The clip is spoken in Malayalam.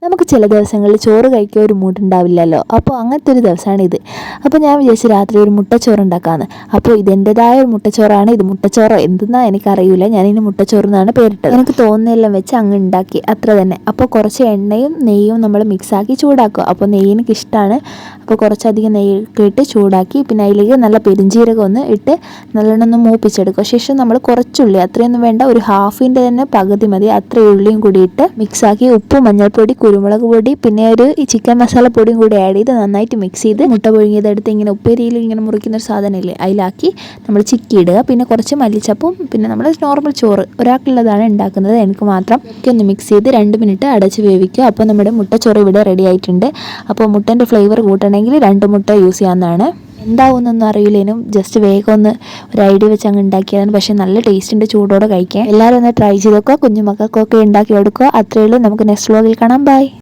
നമുക്ക് ചില ദിവസങ്ങളിൽ ചോറ് കഴിക്കാൻ ഒരു മൂഡുണ്ടാവില്ലല്ലോ. അപ്പോൾ അങ്ങനത്തെ ഒരു ദിവസമാണിത്. അപ്പോൾ ഞാൻ വിചാരിച്ചു രാത്രി ഒരു മുട്ടച്ചോറ് ഉണ്ടാക്കാമെന്ന്. അപ്പോൾ ഇതെൻ്റെതായ ഒരു മുട്ടച്ചോറാണ്. ഇത് മുട്ടച്ചോറോ എന്തെന്നാ എനിക്കറിയില്ല. ഞാനിതിന് മുട്ടച്ചോറ് എന്നാണ് പേരിട്ടത്. എനിക്ക് തോന്നുന്നതെല്ലാം വെച്ച് അങ്ങ് ഉണ്ടാക്കി, അത്ര തന്നെ. അപ്പോൾ കുറച്ച് എണ്ണയും നെയ്യും നമ്മൾ മിക്സാക്കി ചൂടാക്കുക. അപ്പോൾ നെയ്യ് എനിക്ക് ഇഷ്ടമാണ്. അപ്പോൾ കുറച്ചധികം നെയ്യൊക്കെ ഇട്ട് ചൂടാക്കി, പിന്നെ അതിലേക്ക് നല്ല പെരിഞ്ചീരകം ഒന്ന് ഇട്ട് നല്ലോണം ഒന്ന് മൂപ്പിച്ചെടുക്കുക. ശേഷം നമ്മൾ കുറച്ചുള്ളി, അത്രയൊന്നും വേണ്ട, ഒരു ഹാഫിൻ്റെ തന്നെ പകുതി മതി, അത്ര ഉള്ളിയും കൂടി ഇട്ട് മിക്സാക്കി ഉപ്പ്, മഞ്ഞൾപ്പൊടി, കുരുമുളക് പൊടി, പിന്നെ ഒരു ചിക്കൻ മസാല പൊടിയും കൂടി ആഡ് ചെയ്ത് നന്നായിട്ട് മിക്സ് ചെയ്ത് മുട്ട പുഴുങ്ങിയതെടുത്ത് ഇങ്ങനെ ഉപ്പേരിയിൽ ഇങ്ങനെ മുറിക്കുന്ന ഒരു സാധനമില്ലേ, അതിലാക്കി നമ്മൾ ചിക്കി ഇടുക. പിന്നെ കുറച്ച് മല്ലിച്ചപ്പും, പിന്നെ നമ്മൾ നോർമൽ ചോറ് ഒരാൾക്കുള്ളതാണ് ഉണ്ടാക്കുന്നത്, എനിക്ക് മാത്രം. ഒക്കെ ഒന്ന് മിക്സ് ചെയ്ത് 2 മിനിറ്റ് അടച്ച് വേവിക്കുക. അപ്പോൾ നമ്മുടെ മുട്ടച്ചോറ് ഇവിടെ റെഡി ആയിട്ടുണ്ട്. അപ്പോൾ മുട്ടൻ്റെ ഫ്ലേവർ കൂട്ടണമെങ്കിൽ 2 മുട്ട യൂസ് ചെയ്യാവുന്നതാണ്. എന്താവുന്നൊന്നും അറിയില്ലേനും ജസ്റ്റ് വേഗം ഒന്ന് ഒരു ഐഡിയ വെച്ച് അങ്ങ് ഉണ്ടാക്കിയതാണ്. പക്ഷേ നല്ല ടേസ്റ്റ് ഉണ്ട് ചൂടോടെ കഴിക്കാൻ. എല്ലാവരും ഒന്ന് ട്രൈ ചെയ്തൊക്കെ കുഞ്ഞു മക്കൾക്കൊക്കെ ഉണ്ടാക്കി കൊടുക്കുക. അത്രയേ ഉള്ളൂ. നമുക്ക് നെക്സ്റ്റ് വ്ലോഗിൽ കാണാം. ബൈ.